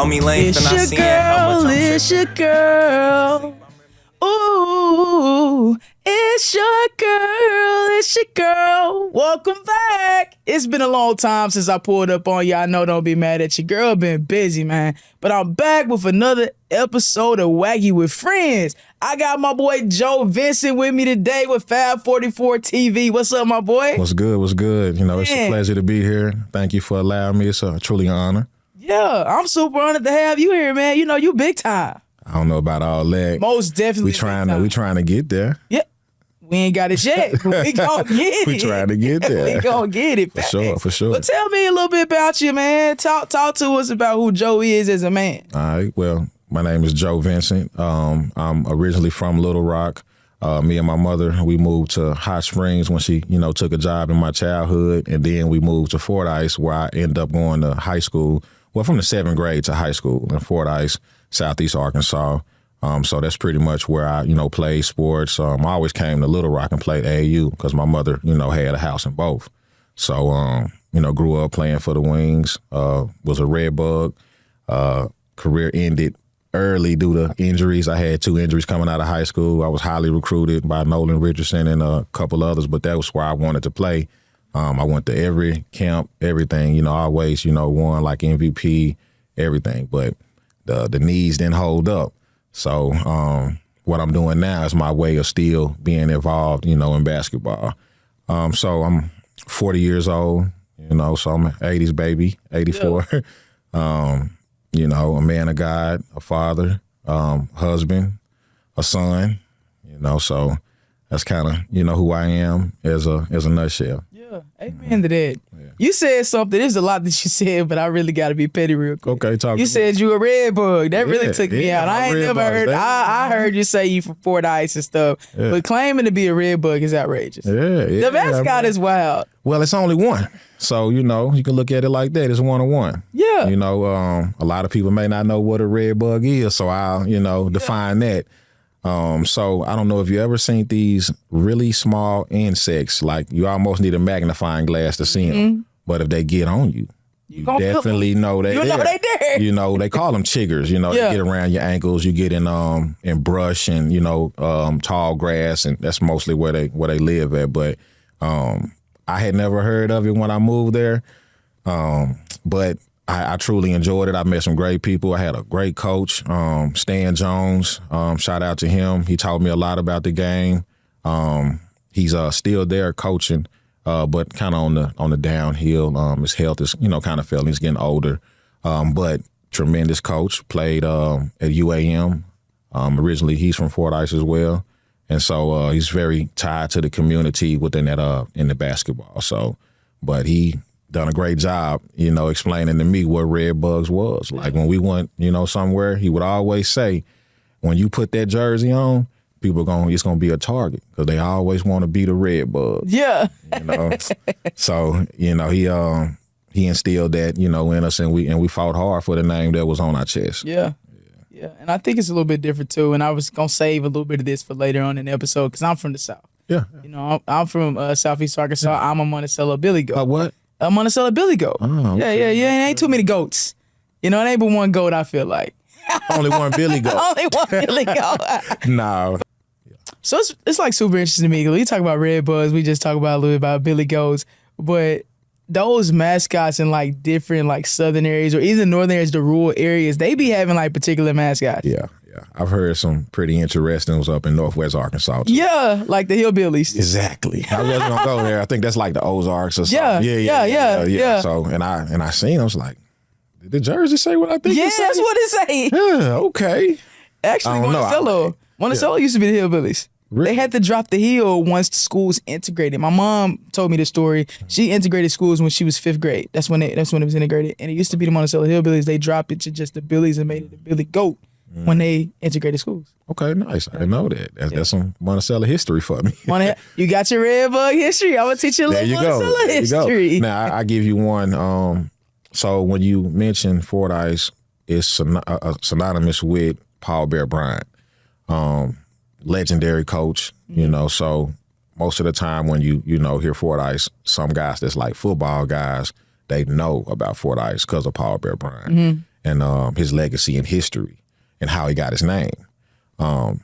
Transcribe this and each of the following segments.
me lame for not seeing how much I'm It's your girl. Ooh, it's your girl. Welcome back. It's been a long time since I pulled up on you. I know, don't be mad at your girl. Been busy, man. But I'm back with another episode of Wacky with Friends. I got my boy Joe Vincent with me today with Fab44TV. What's up, my boy? What's good? You know, it's a pleasure to be here. Thank you for allowing me. It's truly an honor. Yeah, I'm super honored to have you here, man. You know, you big time. I don't know about all that. Most definitely. We trying to get there. Yeah. We ain't got it yet, but we gonna get it. We trying to get there. We gonna get it. For sure. But tell me a little bit about you, man. Talk to us about who Joe is as a man. All right. Well, my name is Joe Vincent. I'm originally from Little Rock. Me and my mother, we moved to Hot Springs when she, took a job in my childhood, and then we moved to Fordyce, where I ended up going to high school. Well, from the 7th grade to high school in Fordyce, Southeast Arkansas. So that's pretty much where I, played sports. I always came to Little Rock and played AAU because my mother, had a house in both. So, grew up playing for the Wings, was a Red Bug. Career ended early due to injuries. I had 2 injuries coming out of high school. I was highly recruited by Nolan Richardson and a couple others, but that was where I wanted to play. I went to every camp, everything, always, won like MVP, everything. But the knees didn't hold up. So what I'm doing now is my way of still being involved, in basketball. So I'm 40 years old, so I'm an 80s baby, 84. Yeah. A man of God, a father, husband, a son, so that's kind of, who I am as a nutshell. Yeah, amen to that. Yeah. You said something. There's a lot that you said, but I really got to be petty real quick. Okay, talk. You said you a red bug. That really took me out. I ain't never heard. I heard you say you from Fordyce and stuff, but claiming to be a red bug is outrageous. Yeah. The mascot is wild. Well, it's only one. So, you can look at it like that. It's 1-on-1. Yeah. A lot of people may not know what a red bug is, so I'll, define that. So I don't know if you ever seen these really small insects, like you almost need a magnifying glass to see them. But if they get on you, you definitely know they're there. They call them chiggers, they get around your ankles, you get in brush and, tall grass, and that's mostly where they live at. But I had never heard of it when I moved there. But I truly enjoyed it. I met some great people. I had a great coach, Stan Jones. Shout out to him. He taught me a lot about the game. He's still there coaching, but kind of on the downhill. His health is, kind of failing. He's getting older, but tremendous coach. Played at UAM. Originally, he's from Fordyce as well, and so he's very tied to the community within that in the basketball. So, but he done a great job, explaining to me what Red Bugs was. Like when we went, somewhere, he would always say, when you put that jersey on, people it's going to be a target because they always want to be the Red Bugs. Yeah. So, he instilled that, in us, and we fought hard for the name that was on our chest. Yeah. And I think it's a little bit different too. And I was going to save a little bit of this for later on in the episode because I'm from the South. Yeah. I'm from Southeast Arkansas. Yeah. I'm a Monticello Billy Goat. What? A Monticello Billy Goat. Oh, okay. Yeah. It ain't too many goats. It ain't but one goat, I feel like. Only one Billy Goat. Only one Billy Goat. No. So it's like super interesting to me. We talk about Red Bugs. We just talk about a little bit about Billy Goats. But those mascots in like different like southern areas or even northern areas, the rural areas, they be having like particular mascots. Yeah. I've heard some pretty interesting ones up in Northwest Arkansas too. Yeah, like the Hillbillies. Exactly. I wasn't gonna go there. I think that's like the Ozarks or something. Yeah. So and I seen, I was like, did the jersey say what I think? Yeah, that's what it say. Yeah, okay. Actually, Monticello used to be the Hillbillies. Really? They had to drop the hill once the schools integrated. My mom told me the story. She integrated schools when she was 5th grade. That's when it was integrated. And it used to be the Monticello Hillbillies. They dropped it to just the Billies and made it the Billy Goat when they integrated schools. Okay, nice. I didn't know that. That's some Monticello history for me. You got your Red Bug history. I'm going to teach you a little Monticello history. Now, I give you one. So when you mention Fordyce, it's synonymous with Paul Bear Bryant. Legendary coach, so most of the time when you hear Fordyce, some guys that's like football guys, they know about Fordyce because of Paul Bear Bryant. and his legacy and history and how he got his name.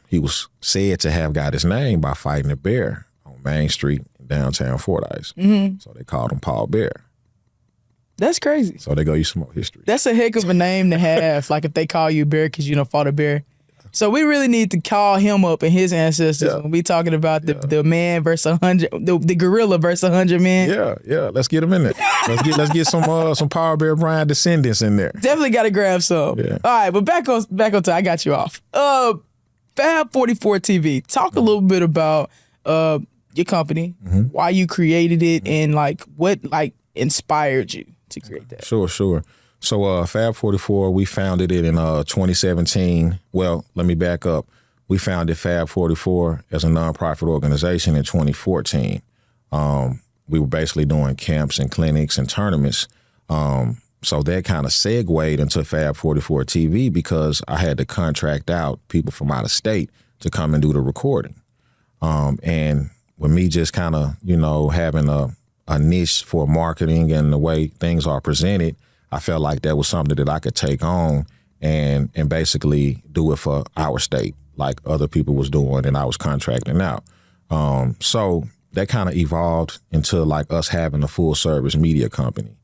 He was said to have got his name by fighting a bear on Main Street in downtown Fordyce. So they called him Paul Bear. That's crazy. So they go, you some more history. That's a heck of a name to have. Like if they call you Bear because you fought a bear. So we really need to call him up and his ancestors when we talking about the man versus 100, the gorilla versus 100 men. Yeah. Let's get him in there. Let's get some Paul Bear Bryant descendants in there. Definitely got to grab some. Yeah. All right, but back on time. I got you off. Fab44TV. Talk a little bit about your company, why you created it, and like what inspired you to create that. Sure. So Fab44, we founded it in 2017. Well, let me back up. We founded Fab44 as a nonprofit organization in 2014. We were basically doing camps and clinics and tournaments. So that kind of segued into Fab44 TV because I had to contract out people from out of state to come and do the recording. And with me just kind of, having a niche for marketing and the way things are presented, I felt like that was something that I could take on and basically do it for our state like other people was doing and I was contracting out. So that kind of evolved into like us having a full service media company,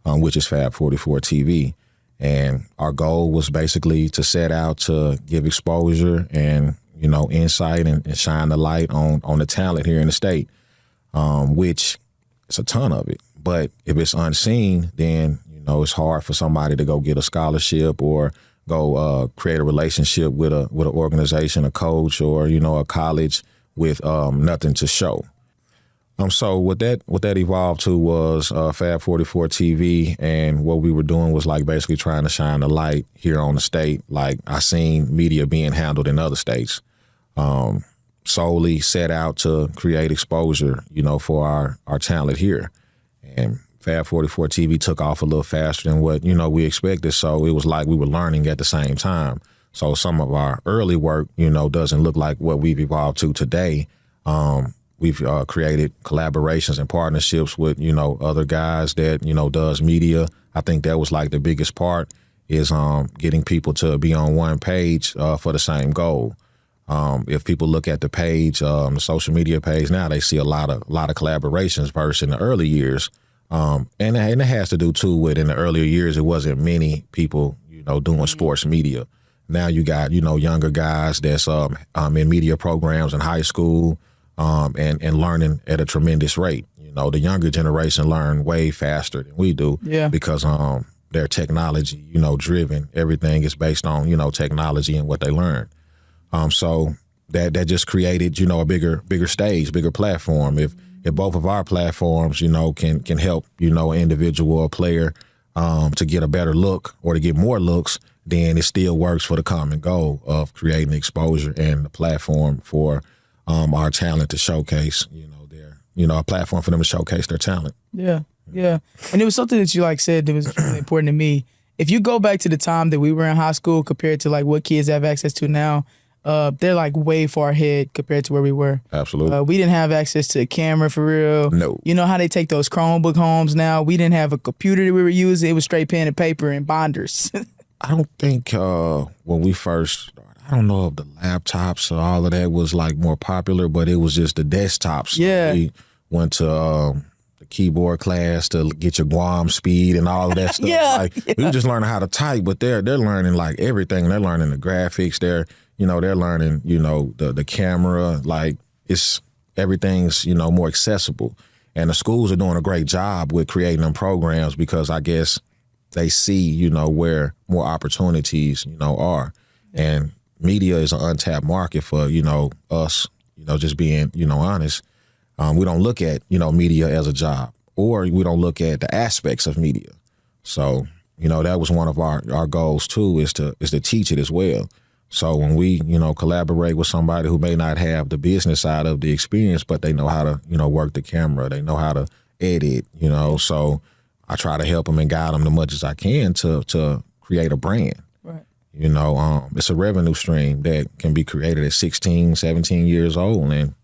which is Fab44 TV. And our goal was basically to set out to give exposure and, insight and shine the light on the talent here in the state, which it's a ton of it. But if it's unseen, then, it's hard for somebody to go get a scholarship or go create a relationship with an organization, a coach, or, a college with nothing to show. So what that evolved to was Fab44 TV, and what we were doing was like basically trying to shine the light here on the state. Like I seen media being handled in other states, solely set out to create exposure, for our talent here. And Fab44 TV took off a little faster than what, we expected. So it was like we were learning at the same time. So some of our early work, doesn't look like what we've evolved to today. We've created collaborations and partnerships with, other guys that, does media. I think that was like the biggest part is getting people to be on one page for the same goal. If people look at the page, the social media page now, they see a lot of collaborations versus in the early years. And it has to do too with in the earlier years, it wasn't many people, doing sports media. Now you got, younger guys that's in media programs in high school and learning at a tremendous rate. The younger generation learn way faster than we do because they're technology, driven. Everything is based on, technology and what they learn. So that just created, a bigger stage, bigger platform. If both of our platforms, can help, an individual or player to get a better look or to get more looks, then it still works for the common goal of creating exposure and a platform for our talent to showcase, a platform for them to showcase their talent. Yeah. And it was something that you said that was really important to me. If you go back to the time that we were in high school compared to what kids have access to now, they're way far ahead compared to where we were. Absolutely. We didn't have access to a camera for real. No. You know how they take those Chromebook homes now? We didn't have a computer that we were using. It was straight pen and paper and binders. I don't think when we first started, I don't know if the laptops or all of that was more popular, but it was just the desktops. Yeah. We went to the keyboard class to get your Guam speed and all of that stuff. We were just learning how to type, but they're learning everything. They're learning the graphics. They're learning, the camera, everything's, more accessible. And the schools are doing a great job with creating them programs because I guess they see, where more opportunities, are. And media is an untapped market for, us, just being, honest. We don't look at, media as a job, or we don't look at the aspects of media. So, that was one of our goals too, is to teach it as well. So when we, collaborate with somebody who may not have the business side of the experience, but they know how to, work the camera, they know how to edit, so I try to help them and guide them as much as I can to create a brand. Right. It's a revenue stream that can be created at 16, 17 years old. And,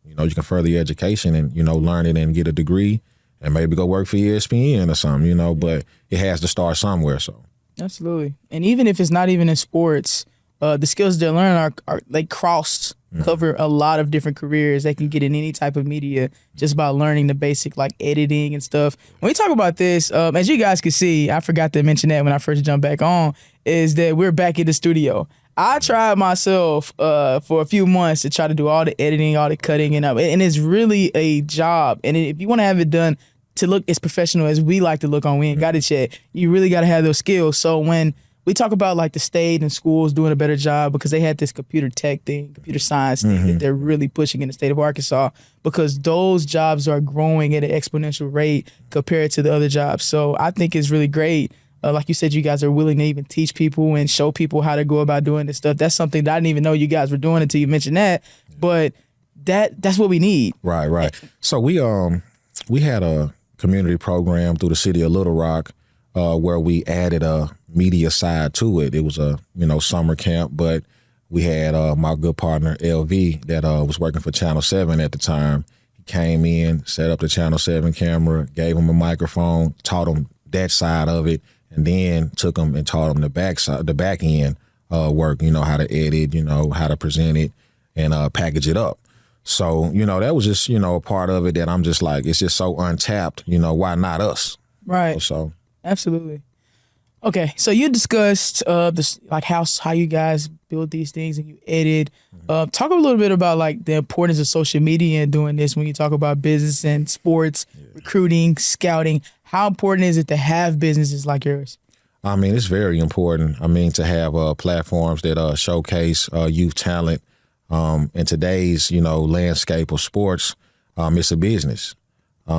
you can further your education and, learn it and get a degree and maybe go work for ESPN or something, but it has to start somewhere. So. Absolutely. And even if it's not even in sports, the skills they're learning are they cover a lot of different careers. They can get in any type of media just by learning the basic like editing and stuff. When we talk about this, as you guys can see, I forgot to mention that when I first jumped back on, is that we're back in the studio. I tried myself for a few months to try to do all the editing, all the cutting, and it's really a job. And if you want to have it done to look as professional as we like to look on We Ain't Got It Yet, you really got to have those skills. So when we talk about like the state and schools doing a better job because they had this computer tech thing, computer science thing that they're really pushing in the state of Arkansas because those jobs are growing at an exponential rate compared to the other jobs. So I think it's really great. Like you said, you guys are willing to even teach people and show people how to go about doing this stuff. That's something that I didn't even know you guys were doing until you mentioned that. But that's what we need. Right. So we had a community program through the city of Little Rock where we added a media side to it. It was a summer camp, but we had my good partner LV that was working for Channel 7 at the time. He came in, set up the Channel 7 camera, gave him a microphone, taught him that side of it, and then took him and taught him the back end work. How to edit, how to present it and package it up. So that was just a part of it that I'm just like, it's just so untapped. Why not us? Right. So absolutely. Okay, so you discussed this, like how you guys build these things and you edit. Talk a little bit about like the importance of social media and doing this when you talk about business and sports, recruiting, scouting. How important is it to have businesses like yours? I mean, it's very important. I mean, to have platforms that showcase youth talent. In today's landscape of sports, it's a business.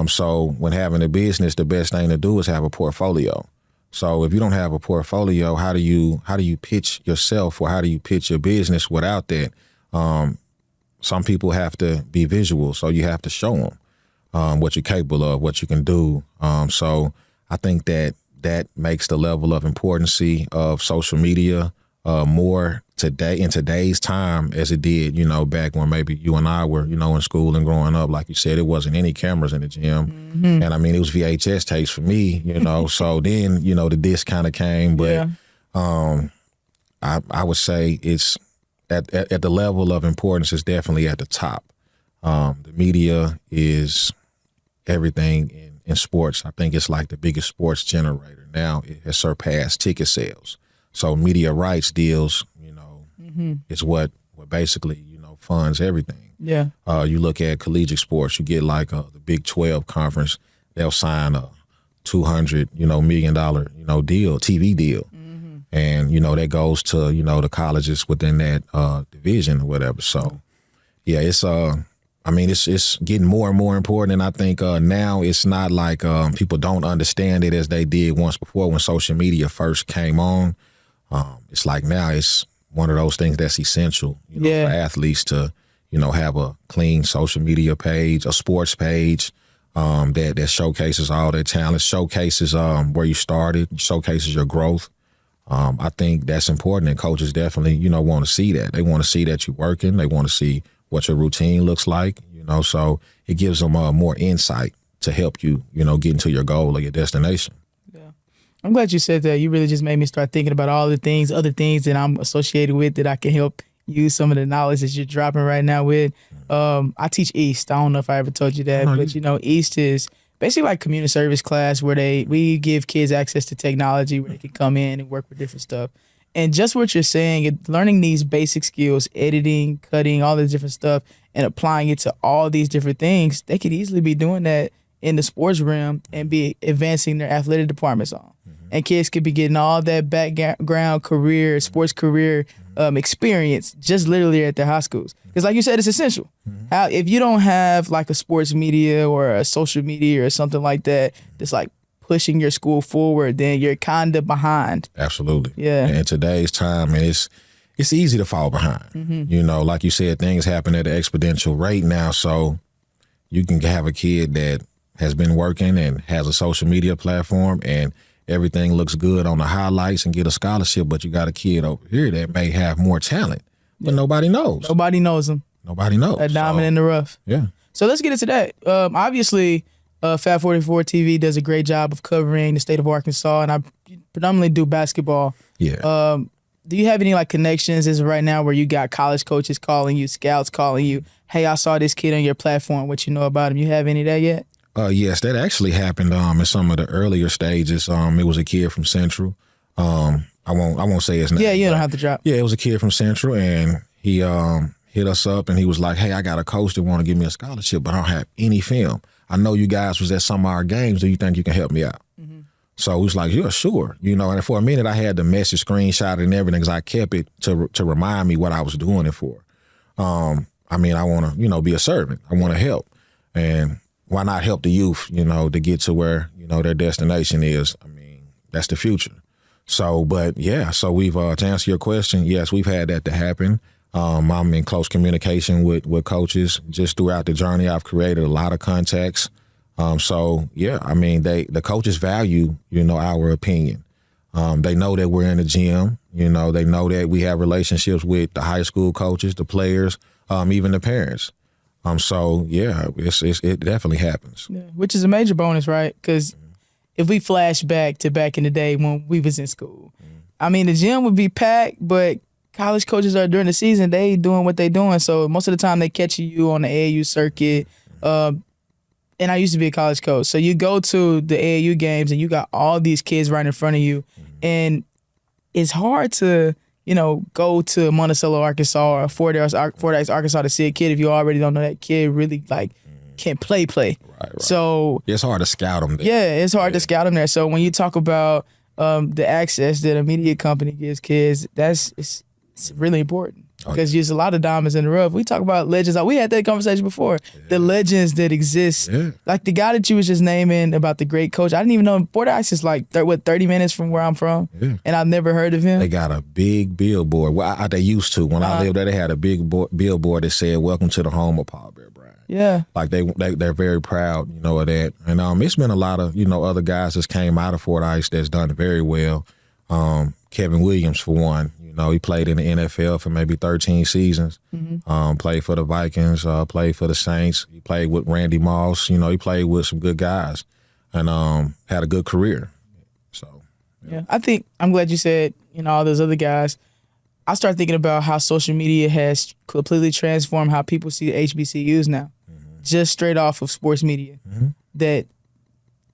So when having a business, the best thing to do is have a portfolio. So if you don't have a portfolio, how do you pitch yourself or how do you pitch your business without that? Some people have to be visual, so you have to show them what you're capable of, what you can do. So I think that makes the level of importance of social media more today in today's time as it did, back when maybe you and I were, in school and growing up. Like you said, it wasn't any cameras in the gym. And I mean, it was VHS tapes for me, so then, the disc kind of came. But I would say it's at the level of importance is definitely at the top. The media is everything in sports. I think it's like the biggest sports generator. Now it has surpassed ticket sales. So media rights deals, is what basically, funds everything. Yeah. You look at collegiate sports, you get like the Big 12 conference, they'll sign a $200, million, deal, TV deal. And, that goes to, the colleges within that division or whatever. So, yeah, it's getting more and more important. And I think now it's not like people don't understand it as they did once before when social media first came on. It's like now it's one of those things that's essential, for athletes to, have a clean social media page, a sports page that showcases all their talents, showcases where you started, showcases your growth. I think that's important, and coaches definitely, want to see that. They want to see that you're working. They want to see what your routine looks like, so it gives them more insight to help you, get into your goal or your destination. I'm glad you said that. You really just made me start thinking about all the things, other things that I'm associated with that I can help use some of the knowledge that you're dropping right now with. I teach East. I don't know if I ever told you that, but East is basically like community service class where we give kids access to technology where they can come in and work with different stuff. And just what you're saying, learning these basic skills, editing, cutting, all this different stuff, and applying it to all these different things, they could easily be doing that in the sports realm and be advancing their athletic departments on. And kids could be getting all that background career, sports career experience just literally at their high schools. Because like you said, it's essential. If you don't have like a sports media or a social media or something like that that's like pushing your school forward, then you're kind of behind. Absolutely. Yeah. And in today's time, and it's easy to fall behind. Like you said, things happen at an exponential rate now. So you can have a kid that has been working and has a social media platform and everything looks good on the highlights and get a scholarship, but you got a kid over here that may have more talent, but nobody knows. Nobody knows them. Nobody knows. A diamond in the rough. Yeah. So let's get into that. Obviously, Fab44TV does a great job of covering the state of Arkansas, and I predominantly do basketball. Yeah. Do you have any like connections as of right now where you got college coaches calling you, scouts calling you, hey, I saw this kid on your platform, what you know about him? You have any of that yet? Yes, that actually happened in some of the earlier stages. It was a kid from Central. I won't say his name. Yeah, you don't have to drop. Yeah, it was a kid from Central, and he hit us up, and he was like, hey, I got a coach that want to give me a scholarship, but I don't have any film. I know you guys was at some of our games. Do you think you can help me out? Mm-hmm. So he was like, yeah, sure. And for a minute, I had the message screenshot and everything because I kept it to remind me what I was doing it for. I want to, be a servant. I want to help. And why not help the youth, to get to where, their destination is? That's the future. So, but yeah, so we've, to answer your question, yes, we've had that to happen. I'm in close communication with coaches just throughout the journey. I've created a lot of contacts. So yeah, the coaches value, our opinion. They know that we're in the gym. They know that we have relationships with the high school coaches, the players, even the parents. So yeah, it definitely happens. Yeah, which is a major bonus, right? Because if we flash back in the day when we was in school, the gym would be packed, but college coaches are during the season, they doing what they doing. So most of the time they catch you on the AAU circuit. And I used to be a college coach. So you go to the AAU games and you got all these kids right in front of you. And it's hard to, go to Monticello, Arkansas or Fordyce, Arkansas to see a kid if you already don't know that kid really can't play. Right. So it's hard to scout them there. Yeah, it's hard to scout them there. So when you talk about the access that a media company gives kids, it's really important. Because there's a lot of diamonds in the rough. We talk about legends. We had that conversation before. Yeah. The legends that exist. Yeah. Like the guy that you was just naming about the great coach. I didn't even know him. Fordyce is 30 minutes from where I'm from. Yeah. And I've never heard of him. They got a big billboard. Well, they used to. When I lived there, they had a big billboard that said, welcome to the home of Paul Bear Bryant. Yeah. Like they're very proud, of that. And it's been a lot of, other guys that came out of Fordyce that's done very well. Kevin Williams, for one. He played in the NFL for maybe 13 seasons. Mm-hmm. Played for the Vikings, played for the Saints. He played with Randy Moss. He played with some good guys and had a good career. So, yeah. I think I'm glad you said, all those other guys. I started thinking about how social media has completely transformed how people see HBCUs now, just straight off of sports media. Mm-hmm. That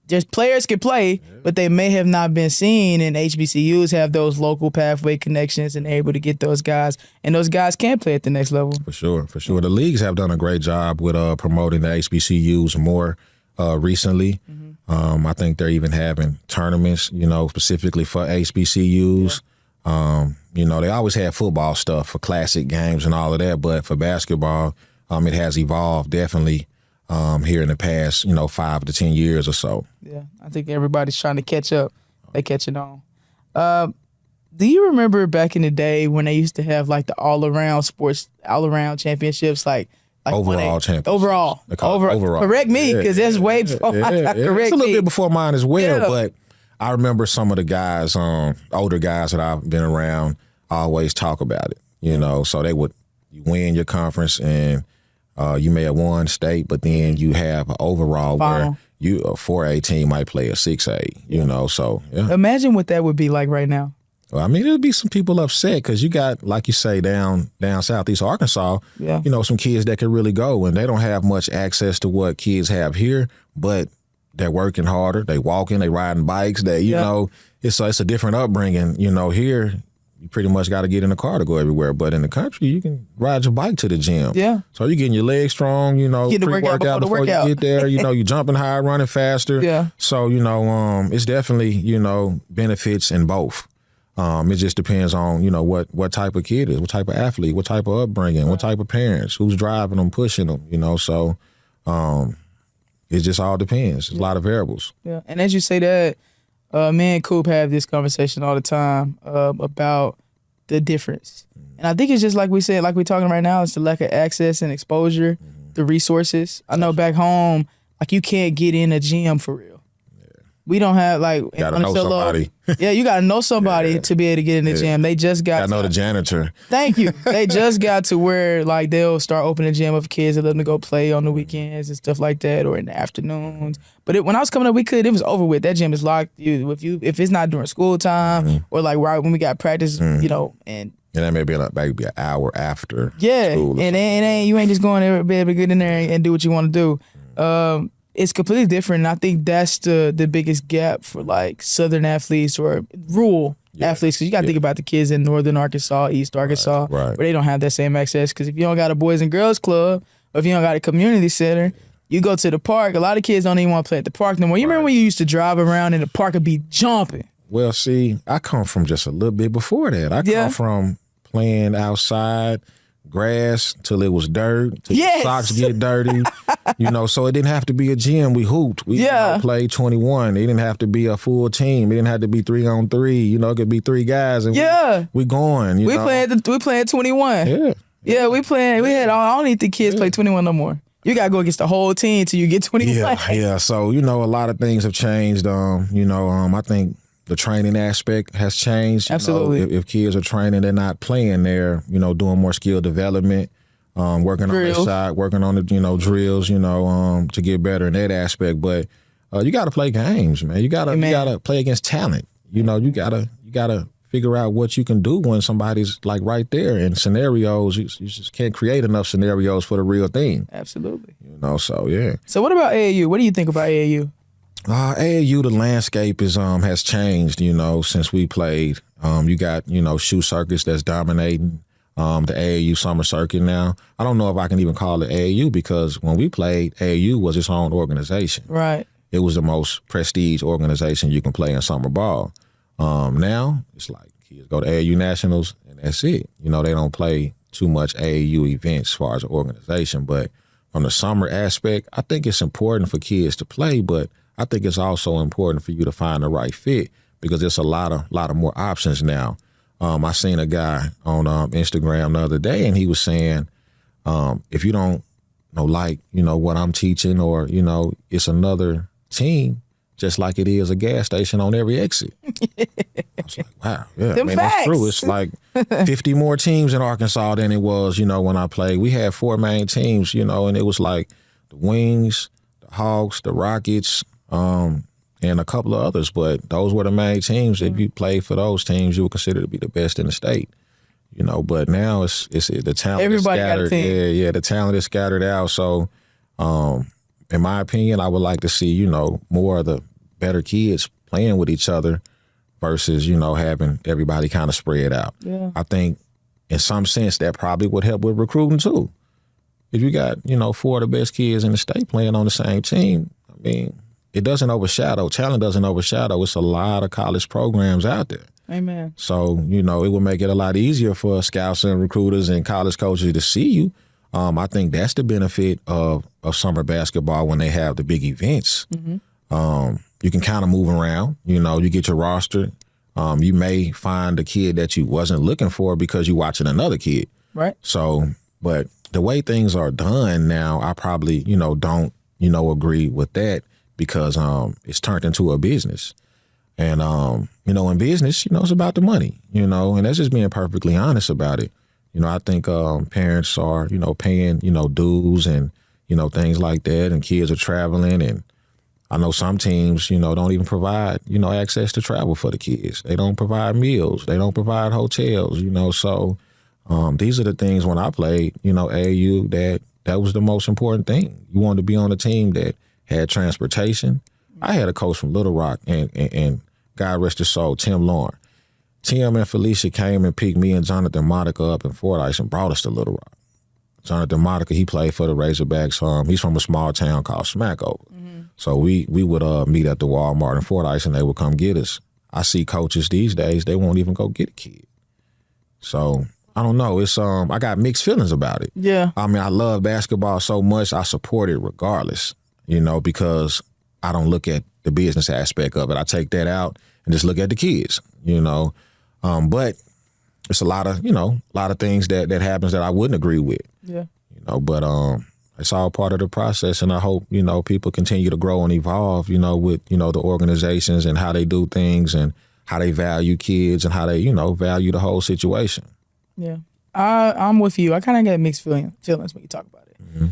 just players can play, but they may have not been seen, and HBCUs have those local pathway connections and able to get those guys, and those guys can play at the next level. For sure. The leagues have done a great job with promoting the HBCUs more recently. Mm-hmm. I think they're even having tournaments, specifically for HBCUs. Yeah. They always had football stuff for classic games and all of that, but for basketball, it has evolved definitely. Here in the past, 5 to 10 years or so. Yeah, I think everybody's trying to catch up. They catching on. Do you remember back in the day when they used to have the all-around championships, like overall championships? Overall. Correct me, because that's way before correct it's a little bit before mine as well, yeah. But I remember some of the guys, older guys that I've been around, always talk about it. So they would win your conference and you may have won state, but then you have an overall where a 4A team might play a 6A, so yeah. Imagine what that would be like right now. Well, there'll be some people upset because you got, like you say, down southeast Arkansas, some kids that can really go, and they don't have much access to what kids have here, but they're working harder, they walking, they riding bikes, it's a different upbringing, here. You pretty much got to get in the car to go everywhere. But in the country, you can ride your bike to the gym. Yeah. So you're getting your legs strong, get the workout before you get there. You're jumping higher, running faster. Yeah. So, it's definitely, benefits in both. It just depends on, what type of kid is, what type of athlete, what type of upbringing, what type of parents, who's driving them, pushing them, so it just all depends. There's a lot of variables. Yeah. And as you say that, me and Coop have this conversation all the time about the difference. And I think it's just like we said, like we're talking right now, it's the lack of access and exposure, the resources. I know back home, you can't get in a gym for real. We don't have like Gotta know somebody. Yeah, you gotta know somebody to be able to get in the gym. They just got. I know the janitor. Thank you. They just got to where like they'll start opening the gym up for kids and let them to go play on the weekends and stuff like that, or in the afternoons. But when I was coming up, it was over with. That gym is locked. If it's not during school time or like right when we got practice, you know, and that may be maybe an hour after. Yeah, school and you ain't just going there to be able to get in there and do what you want to do. It's completely different. And I think that's the biggest gap for like Southern athletes or rural athletes. Because you got to think about the kids in Northern Arkansas, East Arkansas, where they don't have that same access. Because if you don't got a Boys and Girls Club, or if you don't got a community center, you go to the park. A lot of kids don't even want to play at the park no more. You remember when you used to drive around and the park would be jumping? Well, see, I come from just a little bit before that. I come from playing outside, grass till it was dirt, till your socks get dirty, you know, so it didn't have to be a gym. We hooped. We played 21. It didn't have to be a full team. It didn't have to be 3-on-3. You know, it could be 3 guys and we going. We playing 21. Yeah, we playing. I don't even think kids play 21 no more. You gotta go against the whole team till you get 21. Yeah. So, you know, a lot of things have changed. I think the training aspect has changed. Absolutely. You know, if kids are training, they're not playing. They're, you know, doing more skill development, working on their shot, working on the, you know, drills, you know, to get better in that aspect. But you got to play games, man. You got to play against talent. You know, you got to figure out what you can do when somebody's like right there. In scenarios, you just can't create enough scenarios for the real thing. Absolutely. You know, so yeah. So what about AAU? What do you think about AAU? AAU, the landscape has changed, you know, since we played. You got, you know, shoe circuits that's dominating the AAU summer circuit now. I don't know if I can even call it AAU because when we played, AAU was its own organization. Right. It was the most prestige organization you can play in summer ball. Now, it's like kids go to AAU Nationals and that's it. You know, they don't play too much AAU events as far as an organization. But from the summer aspect, I think it's important for kids to play, but I think it's also important for you to find the right fit because there's a lot of more options now. I seen a guy on Instagram the other day, and he was saying, if you don't like what I'm teaching, or it's another team, just like it is a gas station on every exit. I was like, wow, yeah, that's true. It's like 50 more teams in Arkansas than it was, when I played. We had 4 main teams, and it was like the Wings, the Hawks, the Rockets, and a couple of others, but those were the main teams. If you played for those teams, you were considered to be the best in the state. But now it's the talent. Everybody is scattered. got a team. Yeah, the talent is scattered out. So, in my opinion, I would like to see more of the better kids playing with each other versus having everybody kind of spread out. Yeah. I think in some sense that probably would help with recruiting too. If you got 4 of the best kids in the state playing on the same team, I mean, it doesn't overshadow. Talent doesn't overshadow. It's a lot of college programs out there. Amen. So, it would make it a lot easier for scouts and recruiters and college coaches to see you. I think that's the benefit of summer basketball when they have the big events. Mm-hmm. You can kind of move around. You get your roster. You may find a kid that you wasn't looking for because you're watching another kid. Right. So, but the way things are done now, I probably, don't, agree with that. Because it's turned into a business. And, in business, it's about the money, and that's just being perfectly honest about it. I think parents are, paying, dues and, things like that, and kids are traveling. And I know some teams, don't even provide, access to travel for the kids. They don't provide meals. They don't provide hotels, So these are the things when I played, AAU, that was the most important thing. You wanted to be on a team that had transportation. I had a coach from Little Rock, and God rest his soul, Tim Lauren. Tim and Felicia came and picked me and Jonathan Monica up in Fordyce and brought us to Little Rock. Jonathan Monica, he played for the Razorbacks. He's from a small town called Smackover. Mm-hmm. So we would meet at the Walmart in Fordyce, and they would come get us. I see coaches these days, they won't even go get a kid. So I don't know. It's I got mixed feelings about it. Yeah. I mean, I love basketball so much, I support it regardless. Because I don't look at the business aspect of it. I take that out and just look at the kids, But it's a lot of things that happens that I wouldn't agree with. Yeah. But it's all part of the process. And I hope, people continue to grow and evolve, with, the organizations and how they do things and how they value kids and how they, value the whole situation. Yeah. I'm with you. I kind of got mixed feelings when you talk about it. Mm-hmm.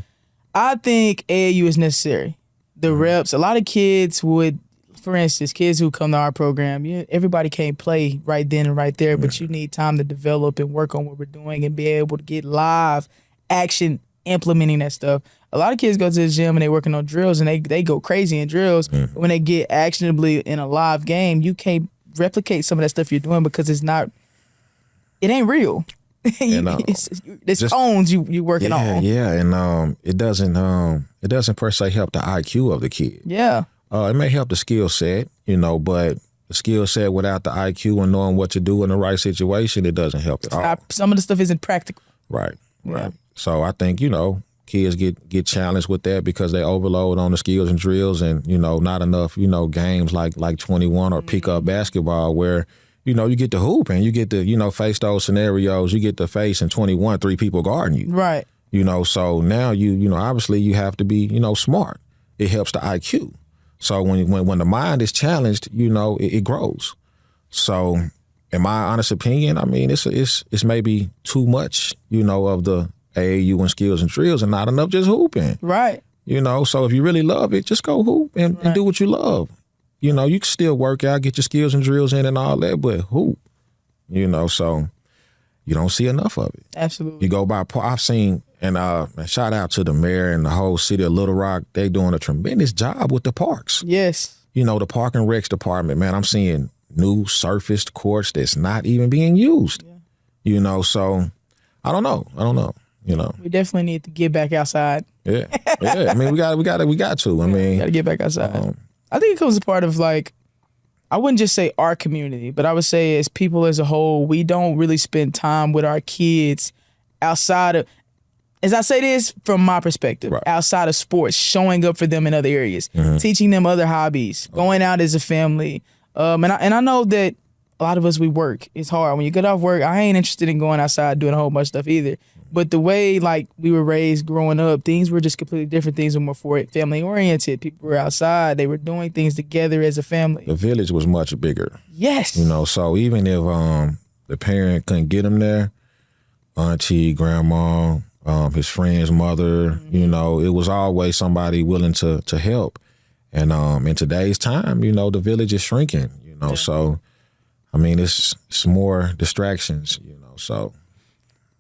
I think AAU is necessary. The reps, a lot of kids would, for instance, kids who come to our program, everybody can't play right then and right there, but you need time to develop and work on what we're doing and be able to get live action implementing that stuff. A lot of kids go to the gym and they're working on drills and they go crazy in drills. But when they get actionably in a live game, you can't replicate some of that stuff you're doing because it ain't real. It's cones you working on. Yeah, and it doesn't per se help the IQ of the kid. Yeah. It may help the skill set, but the skill set without the IQ and knowing what to do in the right situation, it doesn't help at all. Some of the stuff isn't practical. Right. So I think, kids get challenged with that because they overload on the skills and drills and, not enough, games like 21 or pick up basketball where, you get to hoop and you get to, face those scenarios. You get to face in 21, 3 people guarding you. Right. So now obviously you have to be, smart. It helps the IQ. So when the mind is challenged, it grows. So in my honest opinion, I mean, it's maybe too much, of the AAU and skills and drills and not enough just hooping. Right. So if you really love it, just go hoop and do what you love. You can still work out, get your skills and drills in and all that, but hoop. So you don't see enough of it. Absolutely. You go by, I've seen, and shout out to the mayor and the whole city of Little Rock. They doing a tremendous job with the parks. Yes. The Park and Recs department, man, I'm seeing new surfaced courts that's not even being used. Yeah. So I don't know. We definitely need to get back outside. Yeah. I mean, we got to. I mean, got to get back outside. I think it comes as part of I wouldn't just say our community, but I would say as people as a whole, we don't really spend time with our kids outside of, as I say this from my perspective, outside of sports, showing up for them in other areas, teaching them other hobbies, going out as a family. And I know that a lot of us, we work. It's hard. When you get off work, I ain't interested in going outside doing a whole bunch of stuff either. But the way we were raised growing up, things were just completely different. Things were more family oriented. People were outside. They were doing things together as a family. The village was much bigger. Yes. So even if the parent couldn't get him there, auntie, grandma, his friend's mother, it was always somebody willing to help. And in today's time, the village is shrinking, so I mean it's more distractions, so.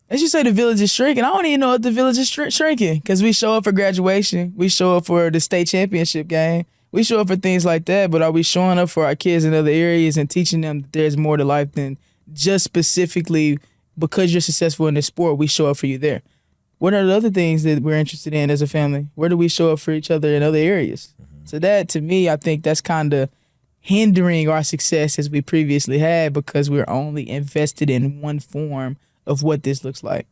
As you say, the village is shrinking. I don't even know if the village is shrinking because we show up for graduation. We show up for the state championship game. We show up for things like that, but are we showing up for our kids in other areas and teaching them that there's more to life than just specifically because you're successful in this sport, we show up for you there? What are the other things that we're interested in as a family? Where do we show up for each other in other areas? So that, to me, I think that's kind of hindering our success as we previously had because we're only invested in one form of what this looks like.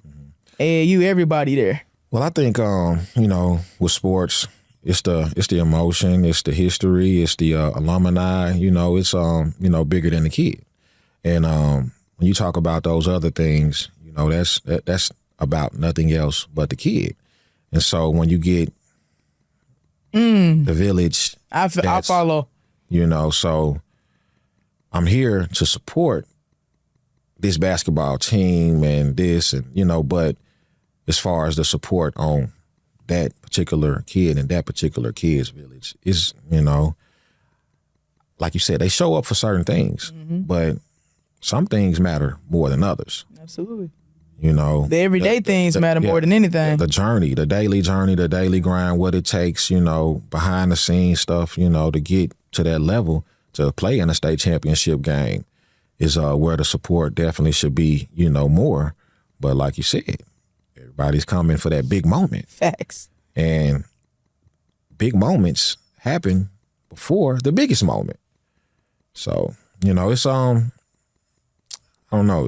AAU, everybody there. Well, I think, with sports, it's the emotion, it's the history, it's the alumni, it's, bigger than the kid. And when you talk about those other things, that's about nothing else but the kid. And so when you get the village, I follow. So I'm here to support this basketball team and this, and, but as far as the support on that particular kid and that particular kid's village is, like you said, they show up for certain things, but some things matter more than others. Absolutely. The everyday things matter more than anything. The journey, the daily grind, what it takes, behind the scenes stuff, to get to that level to play in a state championship game is where the support definitely should be, more. But like you said, everybody's coming for that big moment. Facts. And big moments happen before the biggest moment. So, it's I don't know,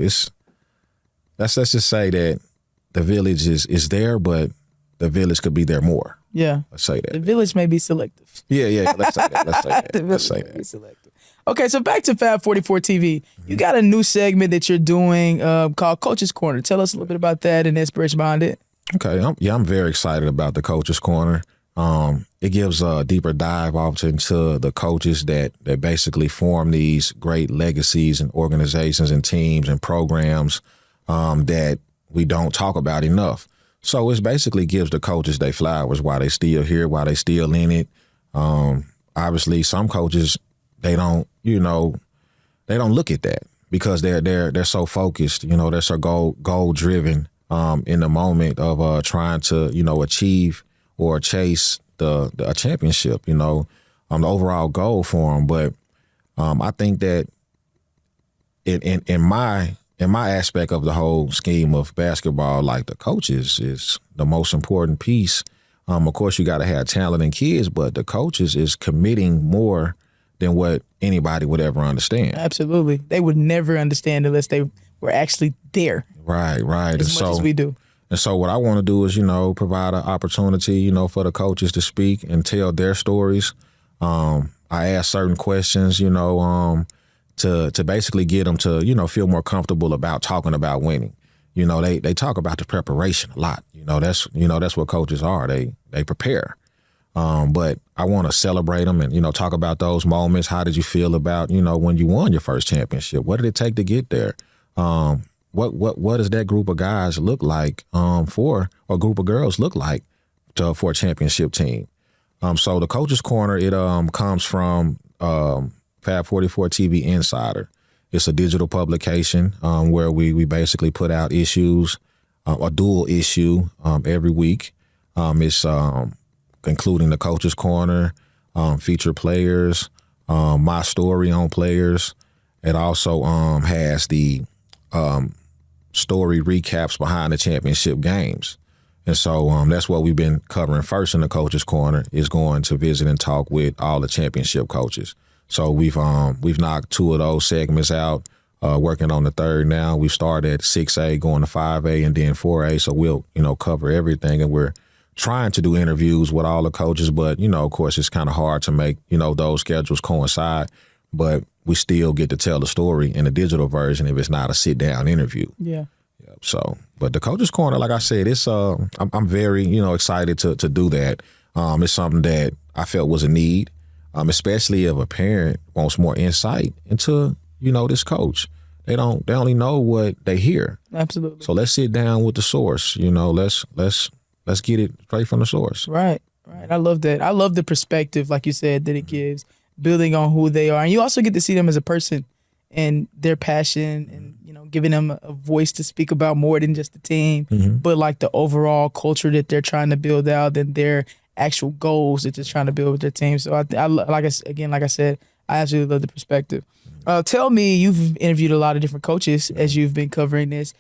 let's just say that the village is there, but the village could be there more. Yeah. Let's say that. The village may be selective. Yeah, let's say that. The village may be selective. Okay, so back to Fab44TV. You got a new segment that you're doing called Coach's Corner. Tell us a little bit about that and the inspiration behind it. Okay, I'm very excited about the Coaches Corner. It gives a deeper dive off into the coaches that basically form these great legacies and organizations and teams and programs that we don't talk about enough. So it basically gives the coaches their flowers while they still here, while they still in it. Obviously, some coaches they don't look at that because they're so focused. They're so goal driven in the moment of trying to achieve or chase a championship. The overall goal for them. But I think that in my aspect of the whole scheme of basketball, like the coaches is the most important piece. Of course, you got to have talent and kids, but the coaches is committing more than what anybody would ever understand. Absolutely. They would never understand unless they were actually there. Right. As much as we do. And so what I want to do is, provide an opportunity, for the coaches to speak and tell their stories. I ask certain questions, to basically get them to, feel more comfortable about talking about winning. They talk about the preparation a lot. That's what coaches are. They prepare. But I want to celebrate them and, talk about those moments. How did you feel about, when you won your first championship? What did it take to get there? What does that group of guys look like or group of girls look like for a championship team? So the Coaches Corner, it comes from Fab44TV Insider. It's a digital publication where we basically put out issues, a dual issue every week. It's including the Coaches Corner, feature players, my story on players. It also has the story recaps behind the championship games. And so that's what we've been covering first in the Coaches Corner is going to visit and talk with all the championship coaches. So we've knocked 2 of those segments out, working on the third now. We've started at 6A, going to 5A and then 4A. So we'll, cover everything. And we're trying to do interviews with all the coaches, but, of course, it's kind of hard to make, those schedules coincide. But we still get to tell the story in the digital version if it's not a sit-down interview. Yeah. So, but the Coaches Corner, like I said, it's I'm very, excited to do that. It's something that I felt was a need, especially if a parent wants more insight into, this coach. They only know what they hear. Absolutely. So let's sit down with the source. Let's get it straight from the source. Right. I love that. I love the perspective, like you said, that it gives, building on who they are. And you also get to see them as a person and their passion and, giving them a voice to speak about more than just the team, but like the overall culture that they're trying to build out and their actual goals that they're trying to build with their team. So like I said, I absolutely love the perspective. Tell me, you've interviewed a lot of different coaches as you've been covering this.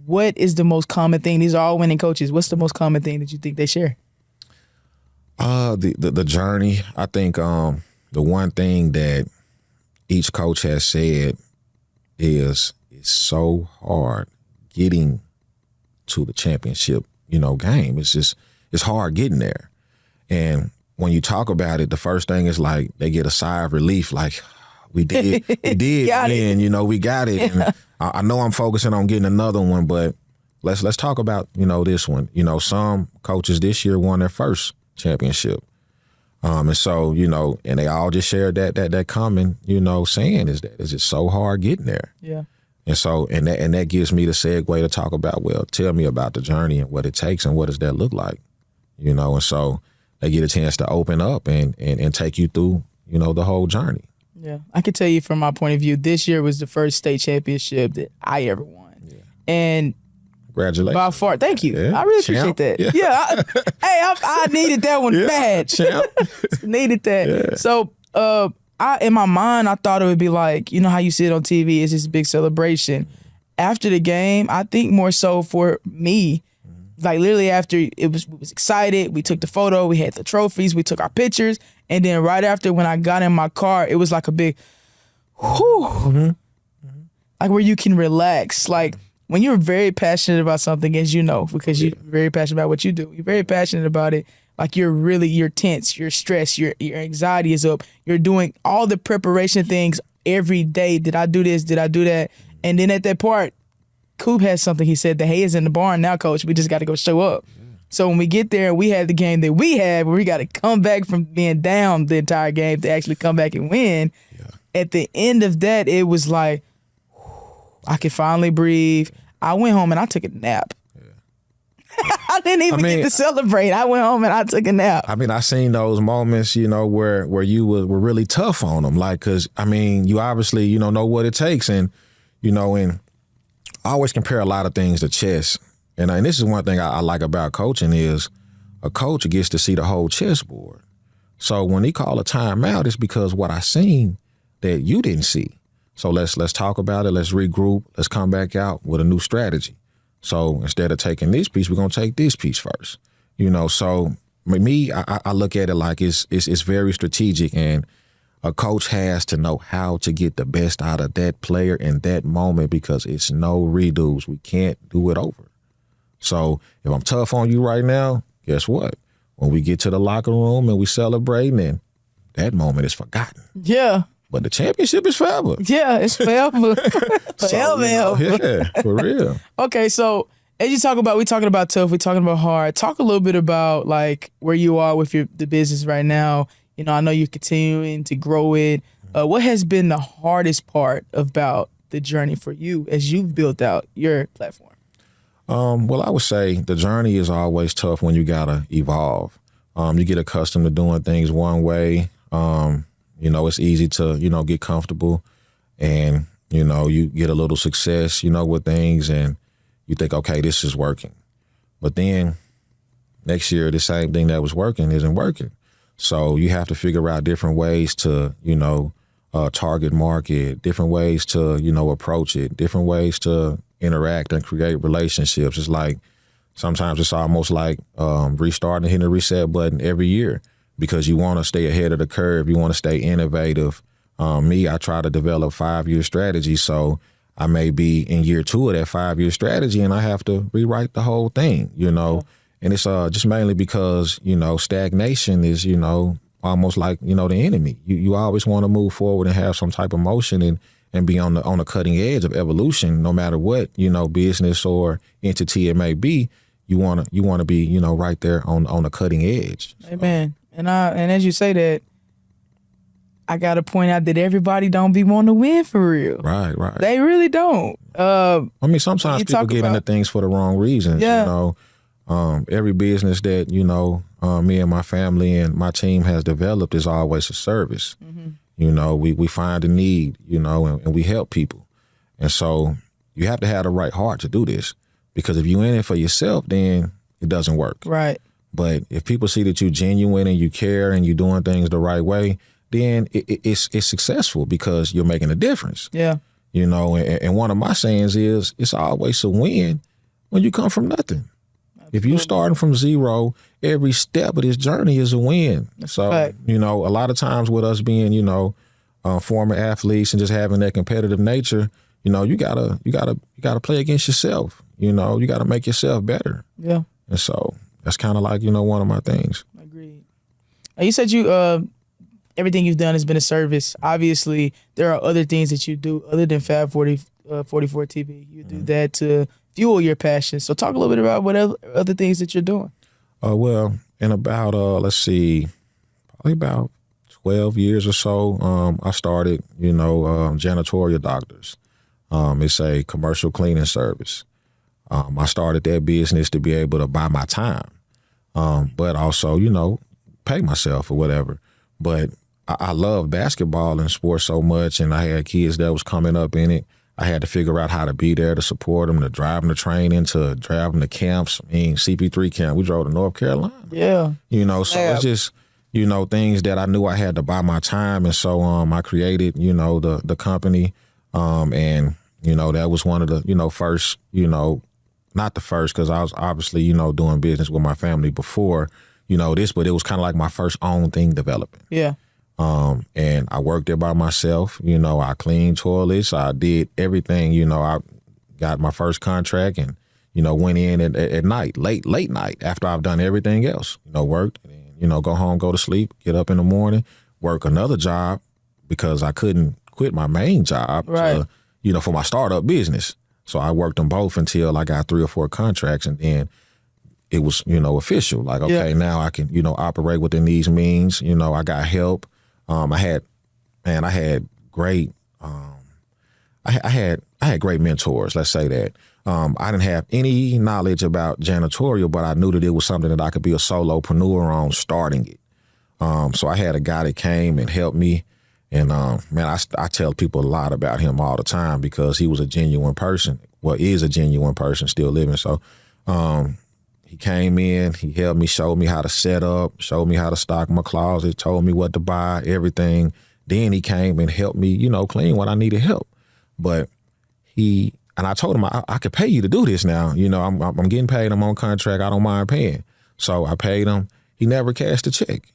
What is the most common thing? These are all winning coaches. What's the most common thing that you think they share? The journey. I think the one thing that each coach has said is it's so hard getting to the championship, game. It's hard getting there. And when you talk about it, the first thing is like they get a sigh of relief, like we did win, we got it. And I know I'm focusing on getting another one, but let's talk about, this one. Some coaches this year won their first championship. And so, and they all just shared that common, saying is it so hard getting there. Yeah. And so, and that gives me the segue to talk about, well, tell me about the journey and what it takes and what does that look like, and so they get a chance to open up and take you through, the whole journey. Yeah. I can tell you from my point of view, this year was the first state championship that I ever won. Yeah. And congratulations. By far. Thank you. Yeah. I really appreciate that. Yeah. I needed that one bad. Needed that. Yeah. So, in my mind, I thought it would be like, how you see it on TV, it's this big celebration. After the game, I think more so for me, like literally after we was excited, we took the photo, we had the trophies, we took our pictures, and then right after when I got in my car, it was like a big, whew, like where you can relax. Like when you're very passionate about something, as you know, because you're very passionate about what you do, you're very passionate about it. Like you're tense, you're stressed, your anxiety is up. You're doing all the preparation things every day. Did I do this? Did I do that? And then at that part, Coop has something he said, the hay is in the barn now, coach. We just got to go show up. So when we get there and we had the game that we had, where we got to come back from being down the entire game to actually come back and win. Yeah. At the end of that, it was like, I could finally breathe. I went home and I took a nap. I didn't even get to celebrate. I went home and I took a nap. I mean, I seen those moments, you know, where you were really tough on them. Like, because, I mean, you obviously, you know what it takes. And, you know, and I always compare a lot of things to chess. And this is one thing I like about coaching is a coach gets to see the whole chessboard. So when he call a timeout, it's because what I seen that you didn't see. So let's talk about it. Let's regroup. Let's come back out with a new strategy. So instead of taking this piece, we're going to take this piece first. You know, so me, I look at it like it's very strategic, and a coach has to know how to get the best out of that player in that moment, because it's no redos. We can't do it over. So if I'm tough on you right now, guess what? When we get to the locker room and we celebrating, then that moment is forgotten. Yeah. But the championship is forever. Yeah, it's forever. Forever. Yeah, for real. Okay, so as we talking about tough, we're talking about hard. Talk a little bit about like where you are with the business right now. You know, I know you're continuing to grow it. What has been the hardest part about the journey for you as you've built out your platform? Well, I would say the journey is always tough when you gotta evolve. You get accustomed to doing things one way. You know, it's easy to, you know, get comfortable, and, you know, you get a little success, you know, with things, and you think, okay, this is working. But then next year, the same thing that was working isn't working. So you have to figure out different ways to, you know, target market, different ways to, you know, approach it, different ways to interact and create relationships. It's like, sometimes it's almost like restarting, hitting the reset button every year, because you want to stay ahead of the curve. You want to stay innovative. I try to develop 5-year strategy. So I may be in year 2 of that 5-year strategy, and I have to rewrite the whole thing, you know. And it's just mainly because, you know, stagnation is, you know, almost like, you know, the enemy. You always want to move forward and have some type of motion and be on the cutting edge of evolution, no matter what, you know, business or entity it may be. You want to be, you know, right there on the cutting edge. So. Amen. And as you say that, I got to point out that everybody don't be wanting to win for real. Right. They really don't. I mean, sometimes people get into things for the wrong reasons. Yeah. You know, every business that, you know, me and my family and my team has developed is always a service. Mm-hmm. You know, we find a need, you know, and we help people. And so you have to have the right heart to do this, because if you're in it for yourself, then it doesn't work. Right. But if people see that you're genuine and you care and you're doing things the right way, then it's successful, because you're making a difference. Yeah. You know, and one of my sayings is, it's always a win when you come from nothing. Absolutely. If you're starting from zero, every step of this journey is a win. That's so, fact. You know, a lot of times with us being, you know, former athletes and just having that competitive nature, you know, you gotta play against yourself. You know, you gotta make yourself better. Yeah. And so that's kind of like, you know, one of my things. Agreed. You said everything you've done has been a service. Obviously, there are other things that you do other than Fab44TV. You do that to fuel your passion. So talk a little bit about what other things that you're doing. Well, in about, probably about 12 years or so, I started, you know, Janitorial Doctors. It's a commercial cleaning service. I started that business to be able to buy my time, but also, you know, pay myself or whatever. But I love basketball and sports so much, and I had kids that was coming up in it. I had to figure out how to be there to support them, to drive them to training, to drive them to camps. I mean, CP3 camp, we drove to North Carolina. Yeah. You know, so it's just, you know, things that I knew I had to buy my time. And so I created, you know, the company. And, you know, that was one of the, you know, first, you know, not the first, because I was obviously, you know, doing business with my family before, you know, this, but it was kind of like my first own thing developing. Yeah. And I worked there by myself. You know, I cleaned toilets. I did everything. You know, I got my first contract and, you know, went in at night, late night, after I've done everything else. You know, worked, and, you know, go home, go to sleep, get up in the morning, work another job, because I couldn't quit my main job, right, you know, for my startup business. So I worked them both until I got 3 or 4 contracts, and then it was, official. Like, okay, now I can, operate within these means. I got help. I had great, I had great mentors. Let's say that. I didn't have any knowledge about janitorial, but I knew that it was something that I could be a solopreneur on starting it. So I had a guy that came and helped me. And, man, I tell people a lot about him all the time because he was a genuine person. Well, is a genuine person, still living. So he came in, he helped me, showed me how to set up, showed me how to stock my closet, told me what to buy, everything. Then he came and helped me, clean when I needed help. But and I told him, I could pay you to do this now. I'm getting paid, I'm on contract, I don't mind paying. So I paid him. He never cashed a check.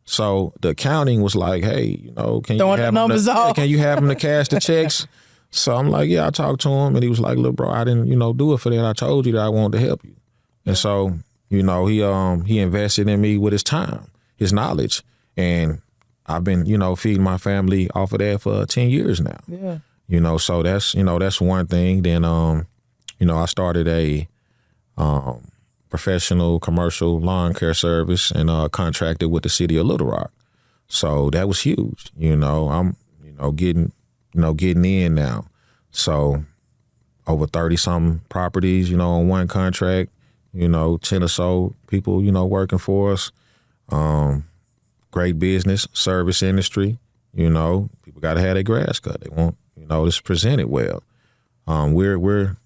So the accounting was like, hey, can you have him to cash the checks? So I'm like, yeah, I talked to him and he was like, look, bro, I didn't, do it for that. I told you that I wanted to help you. And so, he invested in me with his time, his knowledge. And I've been, feeding my family off of that for 10 years now. Yeah. So that's one thing. Then, I started a professional commercial lawn care service and contracted with the city of Little Rock. So that was huge. I'm, getting in now. So over 30 something properties, on one contract, 10 or so people, working for us. Great business, service industry, people got to have their grass cut. They want, this presented well. We're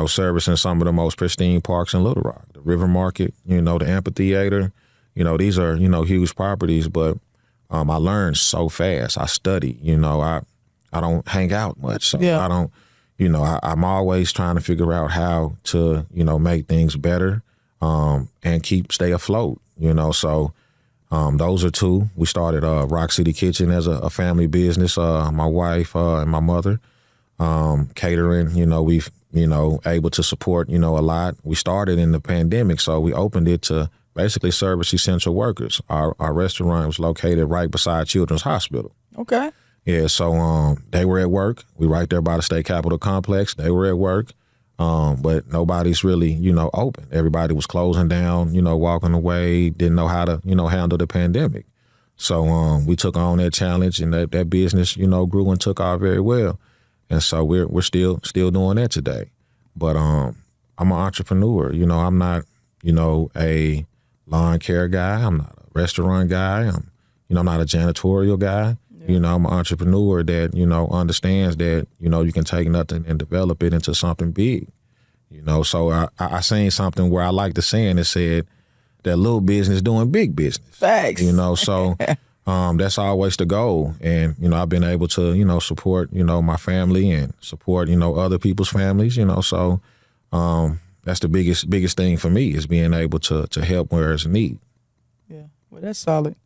servicing some of the most pristine parks in Little Rock, the River Market, the amphitheater, these are, huge properties, but I learned so fast. I study, I don't hang out much. So I don't, I'm always trying to figure out how to, make things better and stay afloat, so those are two. We started Rock City Kitchen as a family business, my wife and my mother. Catering, we've, able to support, a lot. We started in the pandemic, so we opened it to basically service essential workers. Our restaurant was located right beside Children's Hospital. Okay. Yeah, so they were at work. We right there by the State Capitol Complex. They were at work, but nobody's really, open. Everybody was closing down, walking away, didn't know how to, handle the pandemic. So we took on that challenge, and that business, grew and took off very well. And so we're still doing that today. But I'm an entrepreneur. I'm not, a lawn care guy. I'm not a restaurant guy. I'm not a janitorial guy. I'm an entrepreneur that, understands that, you can take nothing and develop it into something big. So I seen something where I like the saying that said that little business doing big business. Facts. So that's always the goal. And, I've been able to, support, my family and support, other people's families, so that's the biggest thing for me is being able to help where it's needed. Yeah, well, that's solid.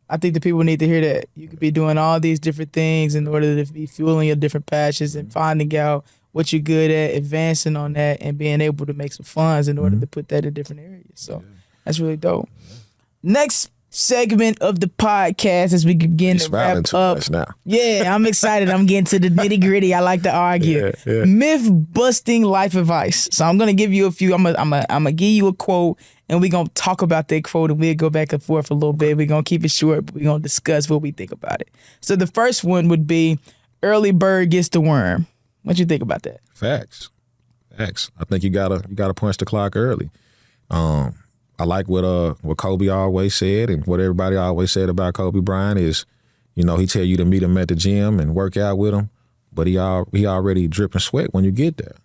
I think the people need to hear that you could be doing all these different things in order to be fueling your different passions and finding out what you're good at, advancing on that, and being able to make some funds in order to put that in different areas. So that's really dope. Next segment of the podcast as we begin to wrap up. Now. Yeah, I'm excited. I'm getting to the nitty gritty. I like to argue. Myth busting life advice. So I'm gonna give you a few. I'm gonna give you a quote, and we're gonna talk about that quote, and we'll go back and forth a little bit. We're gonna keep it short, but we're gonna discuss what we think about it. So the first one would be, "Early bird gets the worm." What you think about that? Facts. I think you gotta punch the clock early. I like what Kobe always said, and what everybody always said about Kobe Bryant is, he tell you to meet him at the gym and work out with him, but he already dripping sweat when you get there.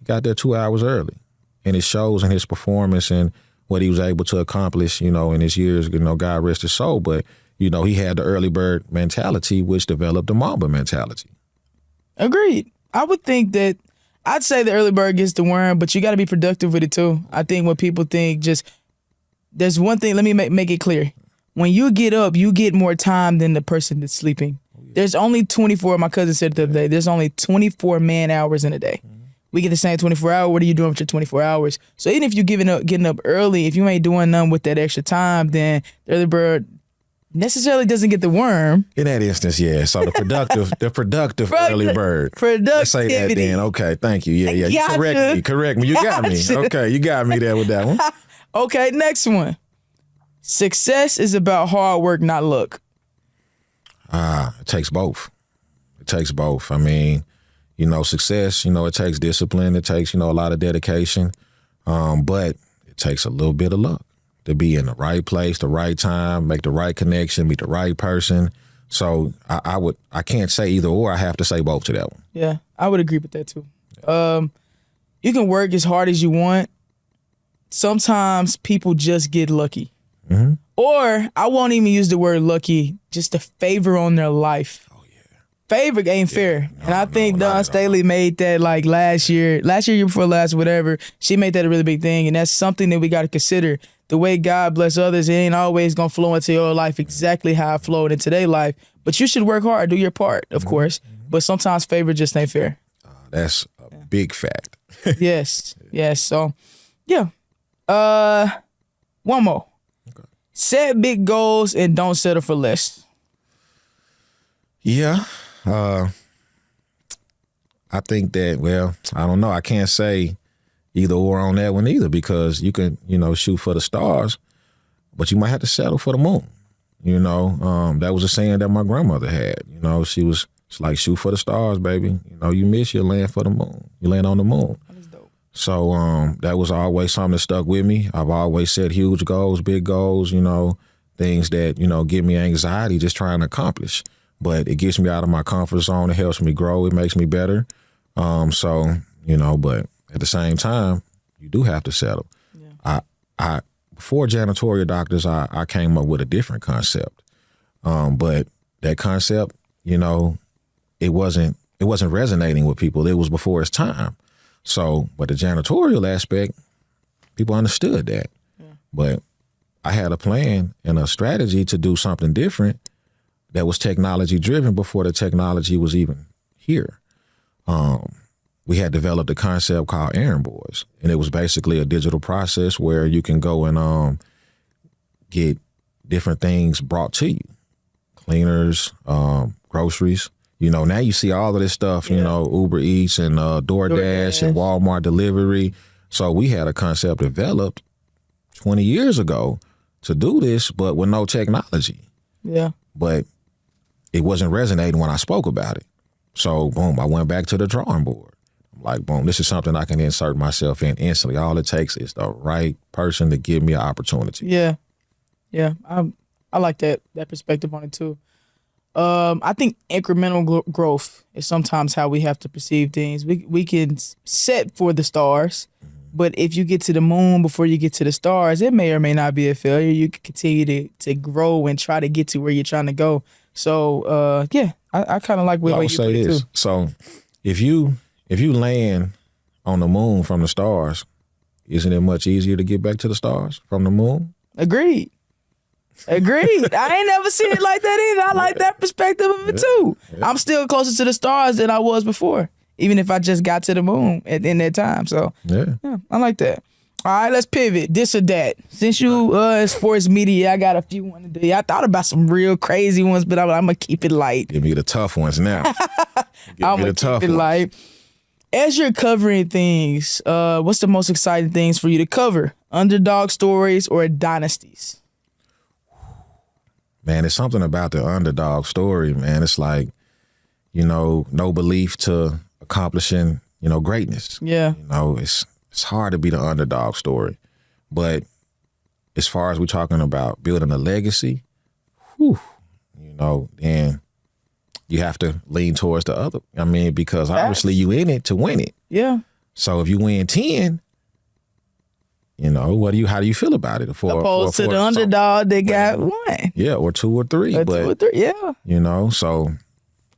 He got there 2 hours early, and it shows in his performance and what he was able to accomplish, in his years. God rest his soul, but he had the early bird mentality, which developed the Mamba mentality. Agreed. I would think that I'd say the early bird gets the worm, but you got to be productive with it too. I think when people think there's one thing, let me make it clear. When you get up, you get more time than the person that's sleeping. There's only 24, my cousin said the other day, there's only 24 man hours in a day. We get the same 24 hours. What are you doing with your 24 hours? So even if you're getting up early, if you ain't doing nothing with that extra time, then the early bird necessarily doesn't get the worm. In that instance, yeah. So the productive early bird. Let's say that then. Okay, thank you. Yeah. You correct me. You got me. Okay, you got me there with that one. Okay, next one. Success is about hard work, not luck. It takes both. It takes both. I mean, success, it takes discipline. It takes, a lot of dedication. But it takes a little bit of luck to be in the right place, the right time, make the right connection, meet the right person. So I can't say either or. I have to say both to that one. Yeah, I would agree with that too. You can work as hard as you want. Sometimes people just get lucky. Mm-hmm. Or I won't even use the word lucky, just a favor on their life. Oh, yeah. Favor ain't fair. And I think Dawn Staley made that like last year, year before last, whatever. She made that a really big thing. And that's something that we got to consider. The way God bless others, it ain't always going to flow into your life exactly how it flowed into their life. But you should work hard, do your part, of course. But sometimes favor just ain't fair. That's a big fact. Yes. So, yeah. One more. Set big goals and don't settle for less. Yeah. I think that, well, I don't know. I can't say either or on that one either because you can, shoot for the stars, but you might have to settle for the moon. That was a saying that my grandmother had. It's like shoot for the stars, baby. You miss, you land for the moon. You land on the moon. So that was always something that stuck with me. I've always set huge goals, big goals, things that, give me anxiety just trying to accomplish. But it gets me out of my comfort zone. It helps me grow. It makes me better. But at the same time, you do have to settle. Yeah. I before janitorial doctors, I came up with a different concept. But that concept, it wasn't resonating with people. It was before its time. So, but the janitorial aspect, people understood that. Yeah. But I had a plan and a strategy to do something different that was technology driven before the technology was even here. We had developed a concept called Errand Boys, and it was basically a digital process where you can go and get different things brought to you, cleaners, groceries. Now you see all of this stuff, Uber Eats and DoorDash and Walmart delivery. So we had a concept developed 20 years ago to do this, but with no technology. Yeah. But it wasn't resonating when I spoke about it. So, boom, I went back to the drawing board. I'm like, boom, this is something I can insert myself in instantly. All it takes is the right person to give me an opportunity. Yeah. Yeah. I like that perspective on it too. I think incremental growth is sometimes how we have to perceive things. We can set for the stars, but if you get to the moon before you get to the stars, it may or may not be a failure. You can continue to grow and try to get to where you're trying to go. So, I kind of like the way you put it too. So, if you land on the moon from the stars, isn't it much easier to get back to the stars from the moon? Agreed. I ain't never seen it like that either. I like that perspective of it too. Yeah. I'm still closer to the stars than I was before, even if I just got to the moon in that time. So yeah, I like that. All right, let's pivot. This or that. Since you sports media, I got a few ones today. I thought about some real crazy ones, but I'm gonna keep it light. Give me the tough ones now. I'm gonna keep it light. As you're covering things, what's the most exciting things for you to cover? Underdog stories or dynasties? Man, it's something about the underdog story, man. It's like, no belief to accomplishing, greatness. Yeah. It's hard to be the underdog story. But as far as we're talking about building a legacy, then you have to lean towards the other. I mean, because obviously you in it to win it. Yeah. So if you win 10, how do you feel about it? Opposed to the underdog that got one. Yeah, or 2 or 3. Yeah. So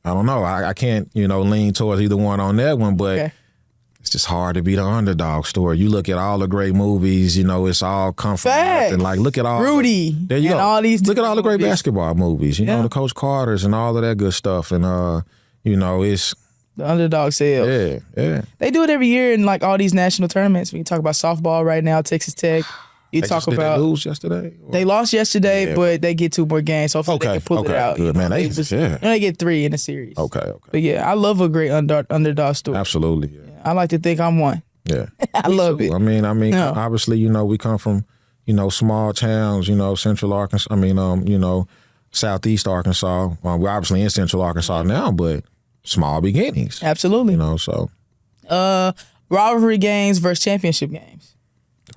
I don't know. I can't, lean towards either one on that one, but it's just hard to be the underdog story. You look at all the great movies, it's all come from nothing. Like, look at all Rudy. There you go. All these look at all the great basketball movies, the Coach Carters and all of that good stuff. And, it's the underdog sales. Yeah. They do it every year in like all these national tournaments. We can talk about softball right now, Texas Tech. You talk about they lose yesterday. They lost yesterday, but they get 2 more games. Hopefully they can pull it out. Good, man. They get 3 in the series. Okay. But yeah, I love a great underdog story. Absolutely. Yeah. I like to think I'm one. Yeah. I love it. I mean, obviously, we come from, small towns, Central Arkansas. Southeast Arkansas. We're obviously in Central Arkansas now, but small beginnings. Absolutely. So. Rivalry games versus championship games.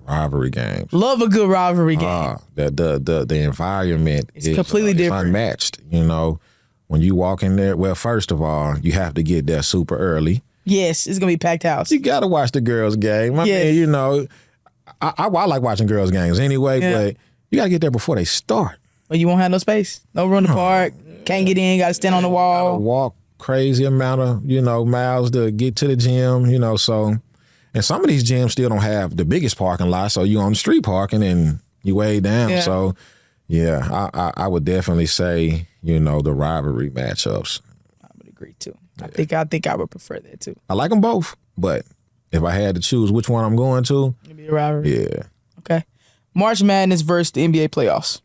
Rivalry games. Love a good rivalry game. The environment is completely different. Unmatched. When you walk in there, well, first of all, you have to get there super early. Yes, it's gonna be packed house. You gotta watch the girls' game. I mean, I like watching girls' games anyway, but you gotta get there before they start. Well, you won't have no space, no room to park. Can't get in. Got to stand on the wall. Gotta walk crazy amount of miles to get to the gym. So, and some of these gyms still don't have the biggest parking lot, so you on the street parking and you way down. Yeah. So, yeah, I would definitely say the rivalry matchups. I would agree too. Yeah. I think I would prefer that too. I like them both, but if I had to choose which one I'm going to, it'd be a rivalry. Yeah. Okay. March Madness versus the NBA playoffs.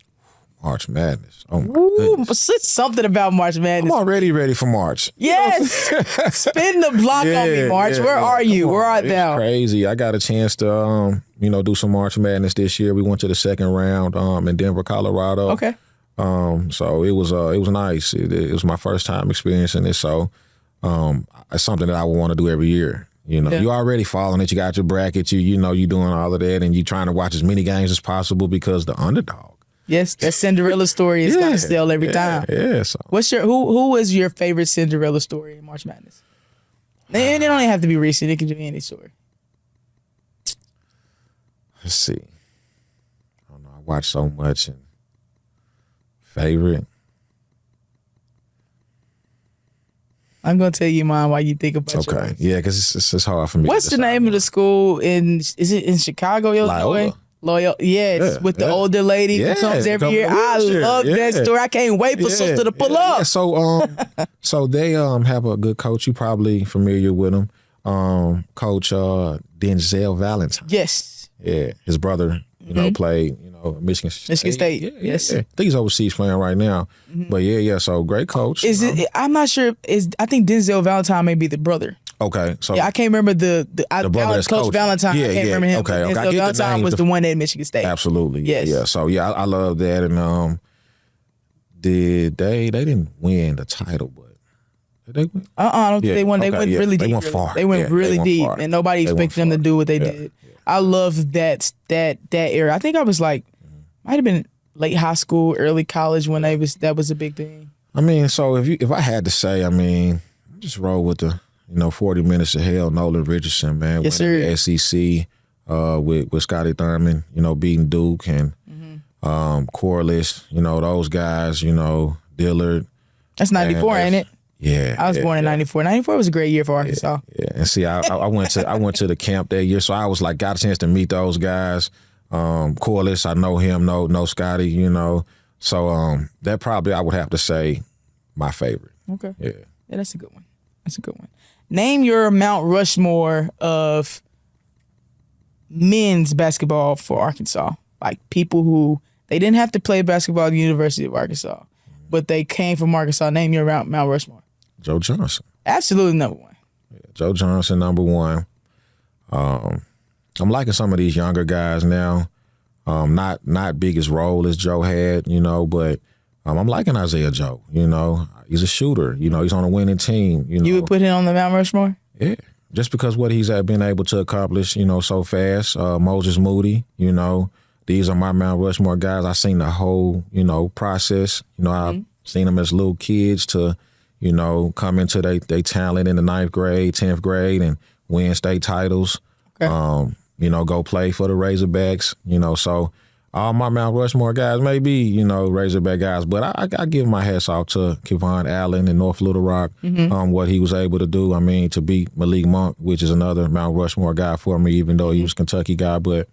March Madness. Oh my goodness. It's something about March Madness. I'm already ready for March. Yes. Spin the block on me, March. Where are you? Where art thou? Crazy. I got a chance to do some March Madness this year. We went to the second round in Denver, Colorado. Okay. So it was nice. It was my first time experiencing it. So it's something that I would want to do every year. You already following it. You got your bracket. You doing all of that, and you trying to watch as many games as possible because the underdog. Yes, that Cinderella story is going to sell every time. Yeah. So. Who was your favorite Cinderella story in March Madness? And it don't even have to be recent. It can be any story. Let's see. I don't know. I watch so much. And favorite. I'm going to tell you mine while you think about yours. Okay. Yeah, because it's hard for me. What's the name of the school is it in Chicago, Illinois? Loyal, with the older lady who comes every year. I love that story. I can't wait for sister to pull up. Yeah. So they have a good coach. You probably familiar with him, Coach Denzel Valentine. Yes. Yeah, his brother, played, Michigan State. Yes. I think he's overseas playing right now. Mm-hmm. But so great coach. I'm not sure. I think Denzel Valentine may be the brother. Okay, so I can't remember the brother that's Coach Valentine. I can't remember him. Okay, Denzel Valentine was the one at Michigan State. Absolutely. Yes. Yeah. So I love that. And they didn't win the title, but did they win? I don't think they won. They went really deep. They went far. They went really deep, far. And nobody expected them to do what they did. Yeah. I love that era. I think I was like, might have been late high school, early college when that was a big thing. I mean, so if I had to say, just roll with the 40 Minutes of Hell, Nolan Richardson, man. Yes, sir. The SEC with Scotty Thurman, beating Duke and Corliss, those guys, Dillard. That's 94, ain't it? Yeah. I was born in 94. 94 was a great year for Arkansas. Yeah. And see, I went to the camp that year, so I was like, got a chance to meet those guys. Corliss, I know him, know Scotty, So that probably I would have to say my favorite. Okay. Yeah. Yeah, that's a good one. Name your Mount Rushmore of men's basketball for Arkansas. Like people who, they didn't have to play basketball at the University of Arkansas, but they came from Arkansas. Name your Mount Rushmore. Joe Johnson. Absolutely number one. Yeah, Joe Johnson, number one. I'm liking some of these younger guys now. Not big as role as Joe had, but I'm liking Isaiah Joe, He's a shooter, he's on a winning team, You would put him on the Mount Rushmore? Yeah. Just because what he's been able to accomplish, so fast. Moses Moody, these are my Mount Rushmore guys. I've seen the whole, process. I've seen them as little kids to, come into their talent in the 9th grade, 10th grade and win state titles. Okay. Go play for the Razorbacks, so all my Mount Rushmore guys may be, Razorback guys, but I give my hats off to Kevon Allen in North Little Rock, what he was able to do. To beat Malik Monk, which is another Mount Rushmore guy for me, even though he was a Kentucky guy. But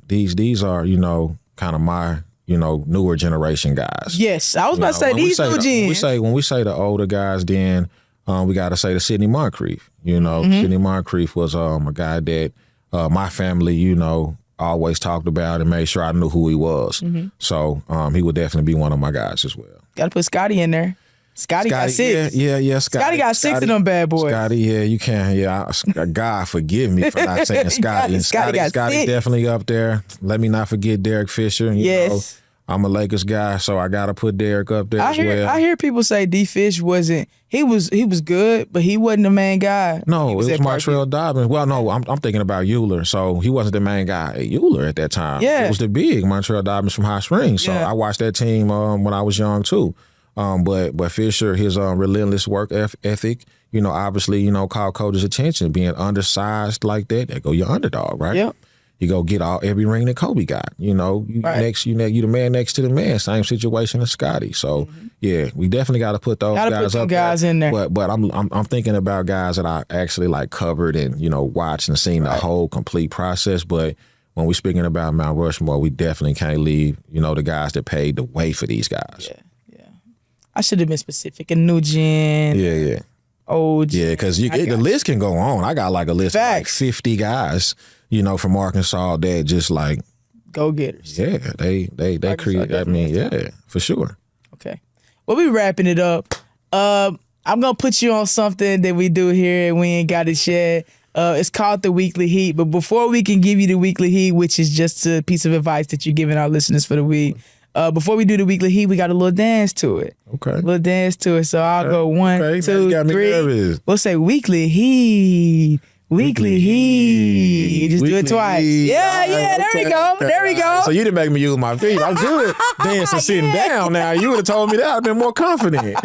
these are, kind of my, newer generation guys. Yes, I was about to say these new gens. When we say the older guys, then we got to say the Sidney Moncrief. Sidney Moncrief was a guy that my family, always talked about and made sure I knew who he was. So he would definitely be one of my guys as well. Got to put Scotty in there. Scotty got 6. Yeah. Scotty got 6 of them bad boys. Scotty, yeah, you can. Yeah, God forgive me for not saying Scotty. Scotty definitely up there. Let me not forget Derek Fisher. You know, I'm a Lakers guy, so I gotta put Derek up there as well. I hear people say D Fish wasn't. He was good, but he wasn't the main guy. No, it was Montreal Dobbins. Well, no, I'm thinking about Euler. So he wasn't the main guy at Euler at that time. Yeah, it was the big Montreal Dobbins from Hot Springs. So I watched that team when I was young too. But Fisher, his relentless work ethic, you know, obviously, you know, called coach's attention. Being undersized like that, there go your underdog, right? Yep. You go get every ring that Kobe got. You know, you the man next to the man. Same situation as Scotty. So yeah, we definitely got to put those guys in there. But I'm thinking about guys that I actually like covered and, you know, watched and seen the whole complete process. But when we're speaking about Mount Rushmore, we definitely can't leave, you know, the guys that paved the way for these guys. Yeah. I should have been specific. A new gen. Yeah. Old. Yeah, because the list can go on. I got like a list of like 50 guys, you know, from Arkansas that just like go getters. Yeah, they create. I mean, yeah, for sure. Okay, well, we wrapping it up. I'm gonna put you on something that we do here and we ain't got it yet. It's called the Weekly Heat. But before we can give you the Weekly Heat, which is just a piece of advice that you're giving our listeners for the week, before we do the Weekly Heat, we got a little dance to it. Okay. A little dance to it. So I'll go 1, 2, 3. We'll say Weekly Heat. Weekly Heat. Just do it twice. Yeah. There we go. There we go. So you didn't make me use my feet. I'm good dancing sitting down now. You would have told me that. I'd been more confident.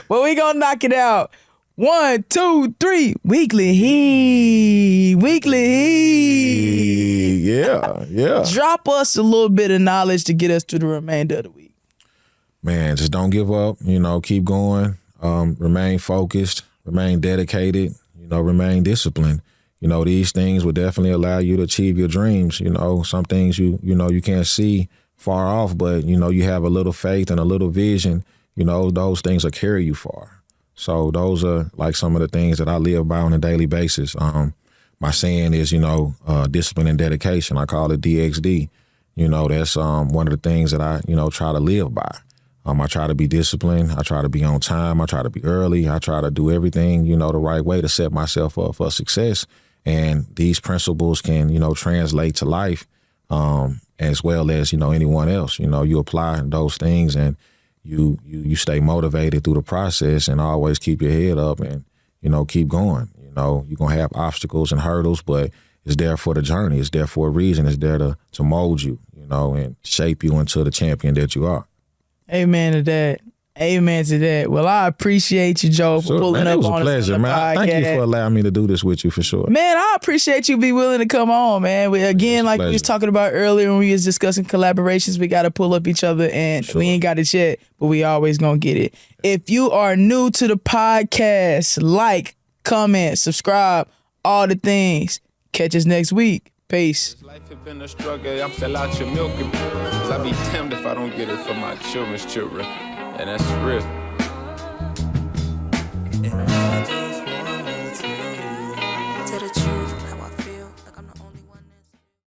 Well, we gonna knock it out. 1, 2, 3. Weekly Heat. Weekly Heat. Yeah. Drop us a little bit of knowledge to get us through the remainder of the week. Man, just don't give up. You know, keep going. Remain focused. Remain dedicated. You know, remain disciplined. You know, these things will definitely allow you to achieve your dreams. You know, some things you can't see far off, but, you know, you have a little faith and a little vision. You know, those things will carry you far. So those are like some of the things that I live by on a daily basis. My saying is, you know, discipline and dedication. I call it DXD. You know, that's one of the things that I, you know, try to live by. I try to be disciplined. I try to be on time. I try to be early. I try to do everything, you know, the right way to set myself up for success. And these principles can, you know, translate to life as well as, you know, anyone else. You know, you apply those things and you stay motivated through the process and always keep your head up and, you know, keep going. You know, you're going to have obstacles and hurdles, but it's there for the journey. It's there for a reason. It's there to mold you, you know, and shape you into the champion that you are. Amen to that. Amen to that. Well, I appreciate you, Joe, for pulling up on us. It was a pleasure, man. Thank you for allowing me to do this with you, for sure. Man, I appreciate you be willing to come on, man. We was talking about earlier when we was discussing collaborations, we got to pull up each other, and we ain't got it yet, but we always gonna get it. If you are new to the podcast, like, comment, subscribe, all the things. Catch us next week. Peace. Life has been a struggle. I'm still out here milking. Cause I be damned if I don't get it for my children's children. And that's real.